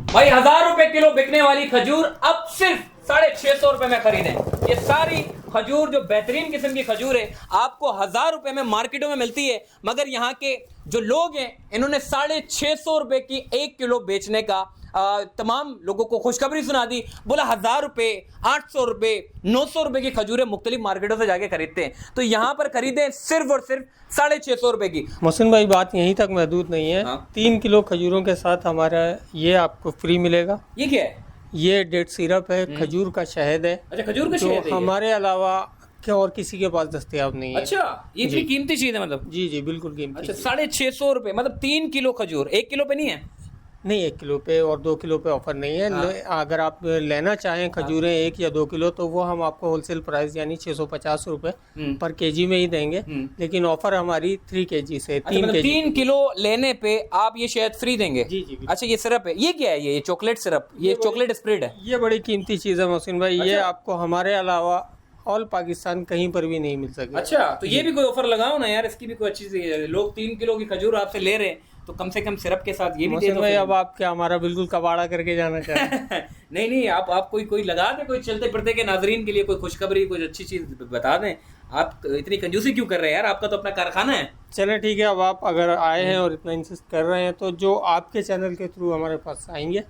भाई 1000 रुपए किलो बिकने वाली खजूर अब सिर्फ 650 रुपए में खरीदें। ये सारी खजूर जो बेहतरीन किस्म की खजूर है आपको 1000 रुपए में मार्केटों में मिलती है, मगर यहाँ के जो लोग हैं इन्होंने 650 रुपए की 1 किलो बेचने का तमाम लोगों को खुशखबरी सुना दी। बोला 1000 रुपए, 800 रुपए, 900 रुपए की खजूरें मुख्तलिफ मार्केटों से जाके खरीदते हैं, तो यहाँ पर खरीदें सिर्फ और सिर्फ 650 रुपए की। मोहसिन भाई बात यहीं तक महदूद नहीं है। हाँ? 3 किलो खजूरों के साथ हमारा ये आपको फ्री मिलेगा। ये क्या है? ये डेट सिरप है, खजूर का शहद है। अच्छा, खजूर का जो शहद है ये? हमारे अलावा क्या और किसी के पास दस्तयाब नहीं है। अच्छा, ये इतनी कीमती चीज है मतलब? जी जी बिल्कुल कीमती। अच्छा, 650 रुपए मतलब 3 किलो खजूर, 1 किलो पे नहीं है? नहीं, 1 किलो पे और 2 किलो पे ऑफर नहीं है। हाँ। अगर आप लेना चाहें खजूरें 1 या 2 किलो तो वो हम आपको होलसेल प्राइस यानी 650 रुपए पर केजी में ही देंगे। लेकिन ऑफर हमारी 3 केजी से 3 मतलब केजी 3 किलो लेने पे आप ये शहद फ्री देंगे? जी जी अच्छा, ये सिरप है, ये क्या है? ये चॉकलेट सिरप, ये चॉकलेट स्प्रेड है? ये बड़ी कीमती चीज़ है मोहसिन भाई। ये अच्छा। आपको हमारे अलावा ऑल पाकिस्तान कहीं पर भी नहीं मिल सके। अच्छा, तो ये भी कोई ऑफर लगाओ ना यार, इसकी भी कोई अच्छी सी। लोग 3 किलो की खजूर आपसे ले रहे हैं तो कम से कम सिरप के साथ ये भी दे मोहसिन दो। भाई अब आप क्या हमारा बिल्कुल कबाड़ा करके जाना चाहें? नहीं, आप कोई लगा दें, कोई चलते फिरते के नाजरीन के लिए कोई खुशखबरी, कोई अच्छी चीज बता दें। आप इतनी कंजूसी क्यों कर रहे हैं यार? आपका तो अपना कारखाना है। चले ठीक है, अब आप अगर आए हैं और इतना इंसिस्ट कर रहे हैं तो जो आपके चैनल के थ्रू हमारे पास आएंगे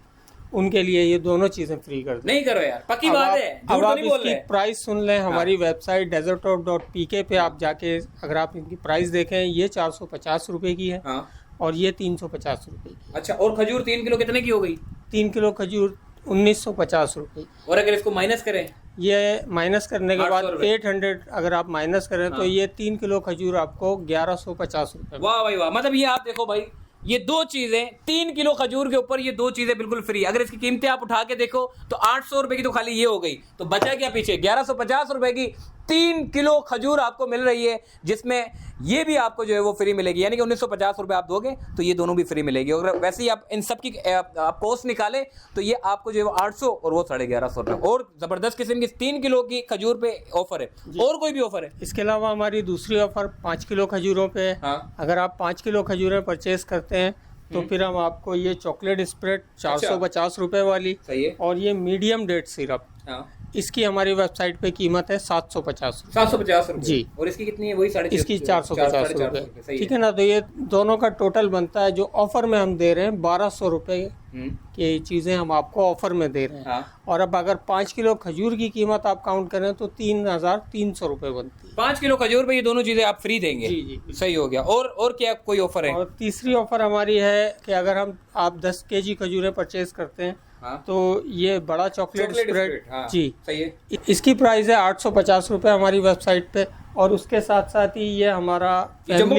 उनके लिए ये दोनों चीजें फ्री कर दें। नहीं करो यार, पक्की बात है, झूठ अब तो आप नहीं बोल इसकी रहे। प्राइस सुन लें। हमारी वेबसाइट desertop.pk पे आप जाके अगर आप इनकी प्राइस देखें, ये 450 रुपए की है हाँ। और ये 350 रुपए की। अच्छा, और खजूर 3 किलो कितने की हो गई? 3 किलो खजूर 1950 रुपए। और अगर इसको माइनस करें? ये माइनस करने के बाद 800 रुपए। 800 अगर आप माइनस करें तो ये 3 किलो खजूर आपको 1150 रुपए। वाह भाई वाह, मतलब ये आप देखो भाई, ये 2 चीजें 3 किलो खजूर के ऊपर, ये 2 चीजें बिल्कुल फ्री। अगर इसकी कीमतें आप उठा के देखो तो 800 रुपए की तो खाली ये हो गई, तो बचा क्या पीछे? 1150 रुपए की 3 किलो खजूर आपको मिल रही है, जिसमें ये भी आपको जो है वो फ्री मिलेगी, यानी कि 1950 रुपए आप दोगे तो ये दोनों भी फ्री मिलेगी। और वैसे ही आप इन सब की आप कॉस्ट निकालें तो ये आपको जो है वो 800 और वो 1150 रुपए। और जबरदस्त किस्म की 3 किलो की खजूर पे ऑफर है। और कोई भी ऑफर है? इसके अलावा हमारी दूसरी ऑफर 5 किलो खजूरों पे है। हाँ। अगर आप 5 किलो खजूरें परचेज करते हैं तो फिर हम आपको ये चॉकलेट स्प्रेड 450 रुपए वाली सही है। और ये मीडियम डेट सिरप, हाँ। इसकी हमारी वेबसाइट पे कीमत है 750 रुपए। 750 रुपए जी। और इसकी कितनी है? वही 650। इसकी 450 रुपए, सही ठीक है ना। तो ये दोनों का टोटल बनता है, जो ऑफर में हम दे रहे हैं 1200 रुपए हम्म। की चीज़ें हम आपको ऑफर में दे रहे हैं। हाँ। और अब अगर 5 किलो खजूर की कीमत आप काउंट करें तो 3300 रुपए बनती है। 5 किलो खजूर पे ये दोनों चीजें आप फ्री देंगे? जी जी। सही हो गया। और क्या कोई ऑफर है? और तीसरी ऑफर हमारी है कि अगर आप 10 केजी खजूरें परचेज करते हैं हाँ। तो ये बड़ा चॉकलेट स्प्रेड, हाँ। जी सही है। इसकी प्राइस है 850 रुपए हमारी वेबसाइट पे। और उसके साथ साथ ही ये हमारा ये जंबो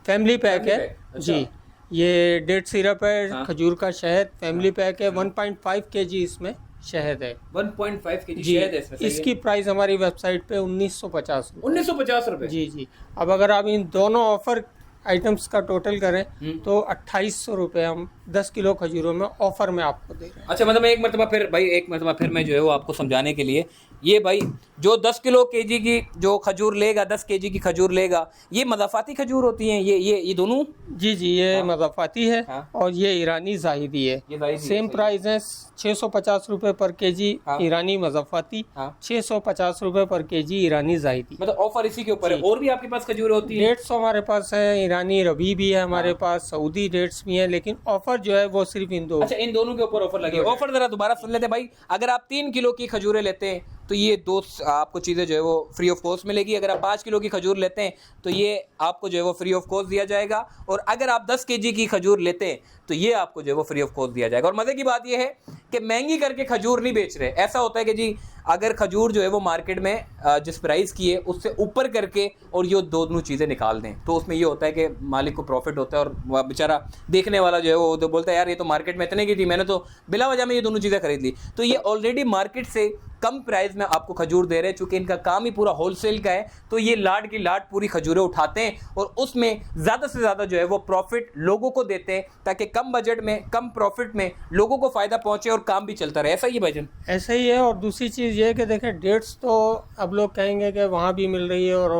फैमिली पैक है। अच्छा। जी, ये डेट सिरप है, हाँ। खजूर का शहद फैमिली पैक है। 1.5 केजी इसमें शहद है। 1.5 केजी जी, शहद है इसमें। सही इसकी प्राइस हमारी वेबसाइट पे 1950 रुपए। 1950 रुपए। जी जी। अब अगर आप इन दोनों ऑफर आइटम्स का टोटल करें तो 2800 रुपए हम 10 किलो खजूरों में ऑफर में आपको दे रहे हैं। अच्छा, मतलब एक मरतबा फिर मैं जो है वो आपको समझाने के लिए, ये भाई जो 10 किलो केजी की जो खजूर लेगा, 10 केजी की खजूर लेगा, ये मज़ाफ़ाती खजूर होती हैं ये दोनों? जी जी, ये मज़ाफ़ाती है। हाँ। और ये ईरानी जाहिदी है। ये जाहिदी है, सेम सही। प्राइस है 650 रुपए पर केजी हाँ। ईरानी मज़ाफ़ाती, हाँ। 650 रुपए पर केजी ईरानी जाहिदी। मतलब ऑफर इसी के ऊपर है। और भी आपके पास खजूर होती है? डेट्स हमारे पास है, ईरानी रबी भी है हमारे पास, सऊदी डेट्स भी हैं, लेकिन ऑफर जो है वो सिर्फ इन दो। अच्छा, इन दोनों के ऊपर ऑफर लगी है। ऑफर जरा दोबारा सुन लेते हैं भाई। अगर आप 3 किलो की खजूरें लेते हैं तो ये 2 आपको चीज़ें जो है वो फ्री ऑफ कॉस्ट मिलेगी। अगर आप 5 किलो की खजूर लेते हैं तो ये आपको जो है वो फ्री ऑफ कॉस्ट दिया जाएगा। और अगर आप 10 केजी की खजूर लेते हैं तो ये आपको जो है वो फ्री ऑफ कॉस्ट दिया जाएगा। और मज़े की बात ये है कि महंगी करके खजूर नहीं बेच रहे। ऐसा होता है कि जी अगर खजूर जो है वो मार्केट में जिस प्राइस की है उससे ऊपर करके और ये दोनों चीज़ें निकाल दें तो उसमें ये होता है कि मालिक को प्रॉफिट होता है और बेचारा देखने वाला जो है वो तो बोलता है यार ये तो मार्केट में इतने की थी, मैंने तो बिला वजह में ये दोनों चीज़ें खरीद ली। तो ये ऑलरेडी मार्केट से कम प्राइस में आपको खजूर दे रहे हैं। चूंकि इनका काम ही पूरा होलसेल का है तो ये लाड की लाड पूरी खजूरें उठाते हैं और उसमें ज़्यादा से ज़्यादा जो है वो प्रॉफिट लोगों को देते हैं ताकि कम बजट में कम प्रॉफिट में लोगों को फ़ायदा पहुंचे और काम भी चलता रहे। ऐसा ही है भाईजान? ऐसा ही है। और दूसरी चीज़ ये है कि देखें डेट्स तो अब लोग कहेंगे कि वहाँ भी मिल रही है और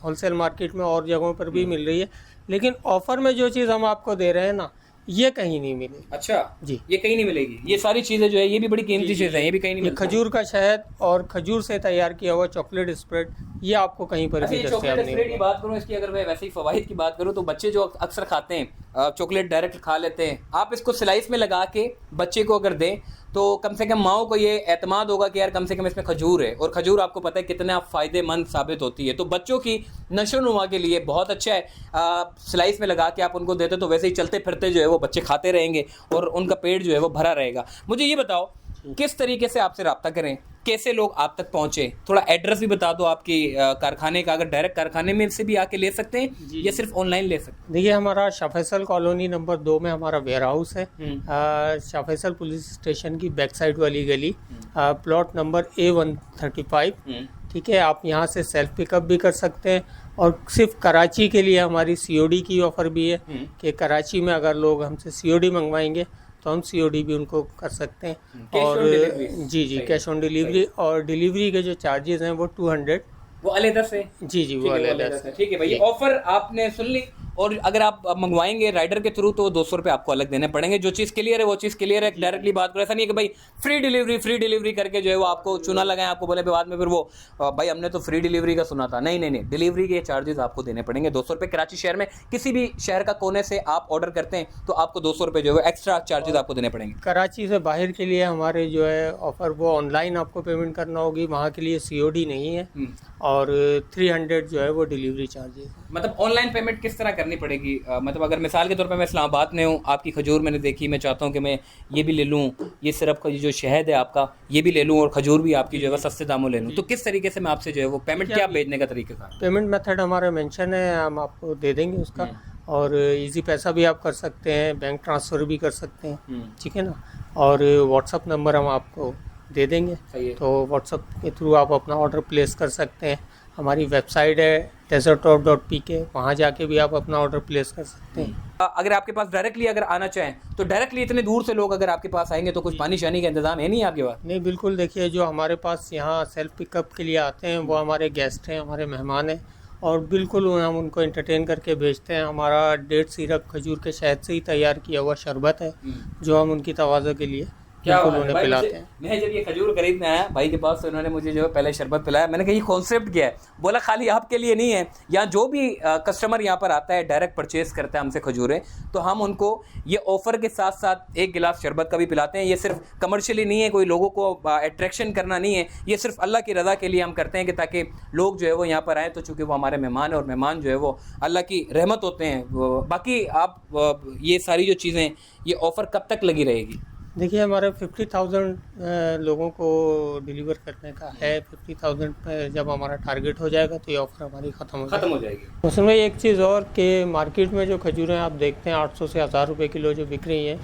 होलसेल मार्केट में और जगहों पर भी मिल रही है, लेकिन ऑफ़र में जो चीज़ हम आपको दे रहे हैं ना, ये कहीं नहीं मिलेगी। अच्छा जी, ये कहीं नहीं मिलेगी। ये सारी चीजें जो है ये भी बड़ी कीमती चीजें हैं, ये भी कहीं नहीं ये मिलती। खजूर का शहद और खजूर से तैयार किया हुआ चॉकलेट स्प्रेड, ये आपको कहीं पर अच्छा, भी ये दस्तयाब चॉकलेट नहीं स्प्रेड की होगा। बात करूं, इसकी अगर मैं वैसे ही फवाइद की बात करूं तो बच्चे जो अक्सर खाते हैं चॉकलेट डायरेक्ट खा लेते हैं, आप इसको स्लाइस में लगा के बच्चे को अगर दें तो कम से कम माओ को ये एतमाद होगा कि यार कम से कम इसमें खजूर है, और खजूर आपको पता है कितना फ़ायदेमंद साबित होती है। तो बच्चों की नशोनुमा के लिए बहुत अच्छा है। स्लाइस में लगा के आप उनको देते तो वैसे ही चलते फिरते जो है वो बच्चे खाते रहेंगे और उनका पेट जो है वो भरा रहेगा। मुझे ये बताओ किस तरीके से आपसे रब्ता करें, कैसे लोग आप तक पहुंचे, थोड़ा एड्रेस भी बता दो आपकी कारखाने का। अगर डायरेक्ट कारखाने में से भी आके ले सकते हैं या सिर्फ ऑनलाइन ले सकते हैं? देखिए, हमारा शाह फैसल कॉलोनी नंबर 2 में हमारा वेयर हाउस है। शाह फैसल पुलिस स्टेशन की बैक साइड वाली गली, प्लॉट नंबर A135। ठीक है, आप यहाँ से सेल्फ पिकअप भी कर सकते हैं, और सिर्फ कराची के लिए हमारी COD की ऑफ़र भी है कि कराची में अगर लोग हमसे COD मंगवाएंगे तो हम COD भी उनको कर सकते हैं। कैश और ऑन डिलीवरी? जी कैश ऑन डिलीवरी, और डिलीवरी के जो चार्जेस हैं वो 200। वो अलग से? जी वो अलग से। ठीक है भाई, ऑफर आपने सुन ली। और अगर आप मंगवाएंगे राइडर के थ्रू तो 200 रुपये आपको अलग देने पड़ेंगे। जो चीज़ क्लियर है वो चीज़ क्लियर है, डायरेक्टली बात करो। ऐसा नहीं है कि भाई फ्री डिलीवरी करके जो है वो आपको चुना लगाए, आपको बोले बाद में फिर वो भाई हमने तो फ्री डिलीवरी का सुना था। नहीं, डिलीवरी के चार्जेस आपको देने पड़ेंगे 200 रुपये। कराची शहर में किसी भी शहर का कोने से आप ऑर्डर करते हैं तो आपको 200 रुपये जो है एक्स्ट्रा चार्जेस आपको देने पड़ेंगे। कराची से बाहर के लिए हमारे जो है ऑफ़र वो ऑनलाइन आपको पेमेंट करना होगी, वहाँ के लिए COD नहीं है, और 300 जो है वो डिलीवरी चार्जेस। मतलब ऑनलाइन पेमेंट किस तरह करनी पड़ेगी? मतलब अगर मिसाल के तौर पे मैं इस्लामाबाद में हूँ, आपकी खजूर मैंने देखी, मैं चाहता हूँ कि मैं ये भी ले लूँ, ये सिर्फ का जो शहद है आपका ये भी ले लूँ, और खजूर भी आपकी जो है सस्ते दामों ले लूँ, तो किस तरीके से मैं आपसे जो है वो पेमेंट क्या भेजने का तरीका था? पेमेंट मेथड हमारा मेंशन है, हम आपको दे देंगे उसका। और इजी पैसा भी आप कर सकते हैं, बैंक ट्रांसफ़र भी कर सकते हैं, ठीक है ना। और व्हाट्सअप नंबर हम आपको दे देंगे, तो व्हाट्सअप के थ्रू आप अपना ऑर्डर प्लेस कर सकते हैं। हमारी वेबसाइट है desertop.pk, वहाँ जाके भी आप अपना ऑर्डर प्लेस कर सकते हैं। अगर आपके पास डायरेक्टली अगर आना चाहें तो डायरेक्टली इतने दूर से लोग अगर आपके पास आएंगे तो कुछ पानी शानी का इंतजाम है नहीं आपके पास? नहीं, बिल्कुल। देखिए, जो हमारे पास यहाँ सेल्फ पिकअप के लिए आते हैं वो हमारे गेस्ट हैं, हमारे मेहमान हैं, और बिल्कुल हम उनको एंटरटेन करके भेजते हैं। हमारा डेट सिरप खजूर के शहद से ही तैयार किया हुआ शरबत है जो हम उनकी तवाज़ो के लिए बिल्कुल उन्हें पिलाते हैं। मैं जब ये खजूर खरीदने आया भाई के पास तो उन्होंने मुझे जो है पहले शरबत पिलाया। मैंने कहा ये कॉन्सेप्ट क्या है? बोला खाली आपके लिए नहीं है, यहाँ जो भी कस्टमर यहाँ पर आता है डायरेक्ट परचेज करता है हमसे खजूरें, तो हम उनको ये ऑफ़र के साथ साथ एक गिलास शरबत का भी पिलाते हैं। ये सिर्फ कमर्शियली नहीं है, कोई लोगों को अट्रैक्शन करना नहीं है, ये सिर्फ अल्लाह की रज़ा के लिए हम करते हैं कि ताकि लोग जो है वो यहाँ पर आएँ, तो चूँकि वो हमारे मेहमान हैं और मेहमान जो है वो अल्लाह की रहमत होते हैं। बाकी आप ये सारी जो चीज़ें, ये ऑफ़र कब तक लगी रहेगी? देखिए, हमारे 50,000 लोगों को डिलीवर करने का है। 50,000 पे जब हमारा टारगेट हो जाएगा तो ये ऑफ़र हमारी ख़त्म हो जाएगी। उसमें एक चीज़ और कि मार्केट में जो खजूरें आप देखते हैं 800 से 1000 रुपये किलो जो बिक रही हैं,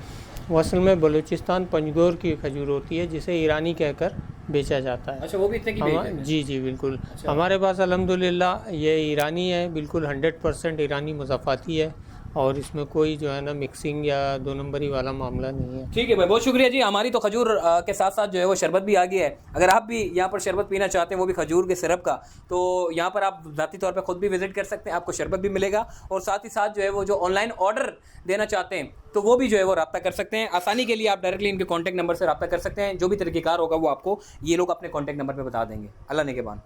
वो असल में बलूचिस्तान पंजगोर की खजूर होती है जिसे ईरानी कहकर बेचा जाता है। अच्छा, वो भी इतने की बेचते हैं? जी बिल्कुल। हमारे पास अल्हम्दुलिल्लाह ये ईरानी है, बिल्कुल 100% ईरानी मुज़फ़्फ़ाती है, और इसमें कोई जो है ना मिक्सिंग या 2 नंबरी वाला मामला नहीं है। ठीक है भाई, बहुत शुक्रिया जी। हमारी तो खजूर के साथ साथ जो है वो शरबत भी आ गया है। अगर आप भी यहाँ पर शरबत पीना चाहते हैं, वो भी खजूर के सिरप का, तो यहाँ पर आप ज़ाती तौर पे खुद भी विजिट कर सकते हैं, आपको शरबत भी मिलेगा। और साथ ही साथ जो है वो जो ऑनलाइन ऑर्डर देना चाहते हैं तो वो भी जो है वो रब्ता कर सकते हैं। आसानी के लिए आप डायरेक्टली इनके कॉन्टैक्ट नंबर से रब्ता कर सकते हैं। जो भी तरीक़ेकार होगा वो आपको ये लोग अपने कॉन्टैक्ट नंबर पर बता देंगे। अल्लाह ने के बाद।